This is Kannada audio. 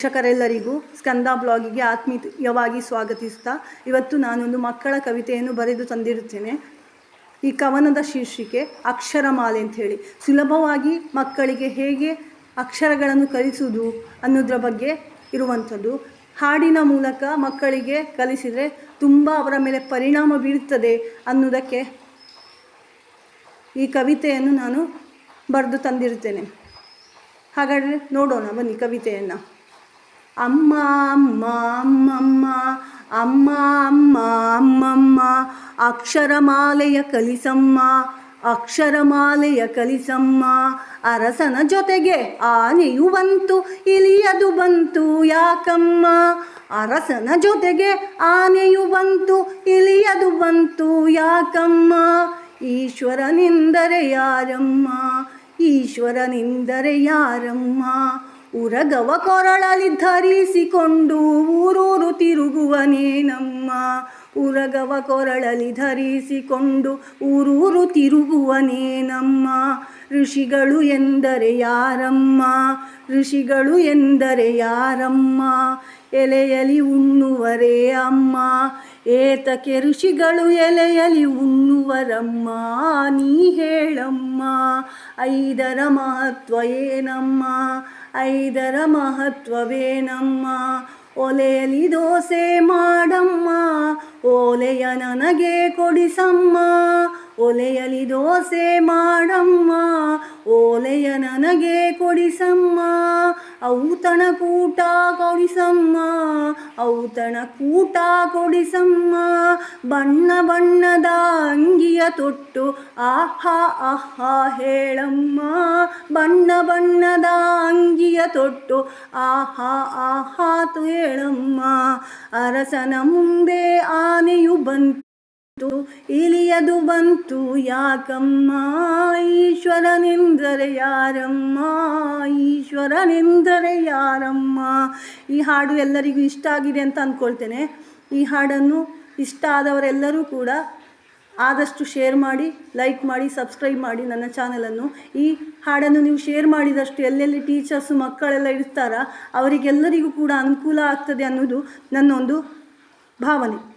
ವೀಕ್ಷಕರೆಲ್ಲರಿಗೂ ಸ್ಕಂದ ಬ್ಲಾಗಿಗೆ ಆತ್ಮೀಯವಾಗಿ ಸ್ವಾಗತಿಸ್ತಾ ಇವತ್ತು ನಾನೊಂದು ಮಕ್ಕಳ ಕವಿತೆಯನ್ನು ಬರೆದು ತಂದಿರುತ್ತೇನೆ. ಈ ಕವನದ ಶೀರ್ಷಿಕೆ ಅಕ್ಷರಮಾಲೆ ಅಂತ ಹೇಳಿ. ಸುಲಭವಾಗಿ ಮಕ್ಕಳಿಗೆ ಹೇಗೆ ಅಕ್ಷರಗಳನ್ನು ಕಲಿಸುವುದು ಅನ್ನೋದ್ರ ಬಗ್ಗೆ ಇರುವಂಥದ್ದು. ಹಾಡಿನ ಮೂಲಕ ಮಕ್ಕಳಿಗೆ ಕಲಿಸಿದರೆ ತುಂಬ ಅವರ ಮೇಲೆ ಪರಿಣಾಮ ಬೀರುತ್ತದೆ ಅನ್ನೋದಕ್ಕೆ ಈ ಕವಿತೆಯನ್ನು ನಾನು ಬರೆದು ತಂದಿರುತ್ತೇನೆ. ಹಾಗಾದರೆ ನೋಡೋಣ ಬನ್ನಿ ಕವಿತೆಯನ್ನು. ಅಮ್ಮ ಅಮ್ಮ ಅಮ್ಮಮ್ಮ ಅಮ್ಮ ಅಮ್ಮ ಅಮ್ಮಮ್ಮ ಅಕ್ಷರಮಾಲೆಯ ಕಲಿಸಮ್ಮ ಅಕ್ಷರಮಾಲೆಯ ಕಲಿಸಮ್ಮ. ಅರಸನ ಜೊತೆಗೆ ಆನೆಯು ಬಂತು ಇಲಿಯದು ಬಂತು ಯಾಕಮ್ಮ. ಅರಸನ ಜೊತೆಗೆ ಆನೆಯು ಬಂತು ಇಲಿಯದು ಬಂತು ಯಾಕಮ್ಮ. ಈಶ್ವರನೆಂದರೆ ಯಾರಮ್ಮ ಈಶ್ವರನೆಂದರೆ ಯಾರಮ್ಮ. ಉರಗವ ಕೊರಳಲಿ ಧರಿಸಿಕೊಂಡು ಊರೂರು ತಿರುಗುವನೇನಮ್ಮ. ಉರಗವ ಕೊರಳಲಿ ಧರಿಸಿಕೊಂಡು ಊರೂರು ತಿರುಗುವನೇನಮ್ಮ. ಋಷಿಗಳು ಎಂದರೆ ಯಾರಮ್ಮ ಋಷಿಗಳು ಎಂದರೆ ಯಾರಮ್ಮ. ಎಲೆಯಲಿ ಉಣ್ಣುವರೇ ಅಮ್ಮ ಏತಕ್ಕೆ ಋಷಿಗಳು ಎಲೆಯಲಿ ಉಣ್ಣುವರಮ್ಮ. ನೀ ಹೇಳಮ್ಮ ಐದರ ಮಹತ್ವ ಏನಮ್ಮ ಐದರ ಮಹತ್ವವೇನಮ್ಮ. ಒಲೆಯಲಿ ದೋಸೆ ಮಾಡಮ್ಮ ಓಲೆಯ ನನಗೆ ಕೊಡಿಸಮ್ಮ. ಒಲೆಯಲಿ ದೋಸೆ ಮಾಡಮ್ಮ ಓಲೆಯ ನನಗೆ ಕೊಡಿಸಮ್ಮ. ಔತಣ ಕೂಟ ಕೊಡಿಸಮ್ಮ ಔತಣ ಕೂಟ ಕೊಡಿಸಮ್ಮ. ಬಣ್ಣ ಬಣ್ಣದ ಅಂಗಿಯ ತೊಟ್ಟು ಆಹಾ ಆಹಾ ಹೇಳಮ್ಮ. ಬಣ್ಣ ಬಣ್ಣದ ಅಂಗಿಯ ತೊಟ್ಟು ಆಹಾ ಆಹಾ ಹೇಳಮ್ಮ. ಅರಸನ ಮುಂದೆ ಆನೆಯು ಬಂತು ಇಲಿಯದು ಬಂತು ಯಾಕಮ್ಮ. ಈಶ್ವರನೆಂದರೆ ಯಾರಮ್ಮ ಈಶ್ವರನೆಂದರೆ ಯಾರಮ್ಮ. ಈ ಹಾಡು ಎಲ್ಲರಿಗೂ ಇಷ್ಟ ಆಗಿದೆ ಅಂತ ಅಂದ್ಕೊಳ್ತೇನೆ. ಈ ಹಾಡನ್ನು ಇಷ್ಟ ಆದವರೆಲ್ಲರೂ ಕೂಡ ಆದಷ್ಟು ಶೇರ್ ಮಾಡಿ, ಲೈಕ್ ಮಾಡಿ, ಸಬ್ಸ್ಕ್ರೈಬ್ ಮಾಡಿ ನನ್ನ ಚಾನಲನ್ನು. ಈ ಹಾಡನ್ನು ನೀವು ಶೇರ್ ಮಾಡಿದಷ್ಟು ಎಲ್ಲೆಲ್ಲಿ ಟೀಚರ್ಸು ಮಕ್ಕಳೆಲ್ಲ ಇರ್ತಾರ ಅವರಿಗೆಲ್ಲರಿಗೂ ಕೂಡ ಅನುಕೂಲ ಆಗ್ತದೆ ಅನ್ನೋದು ನನ್ನೊಂದು ಭಾವನೆ.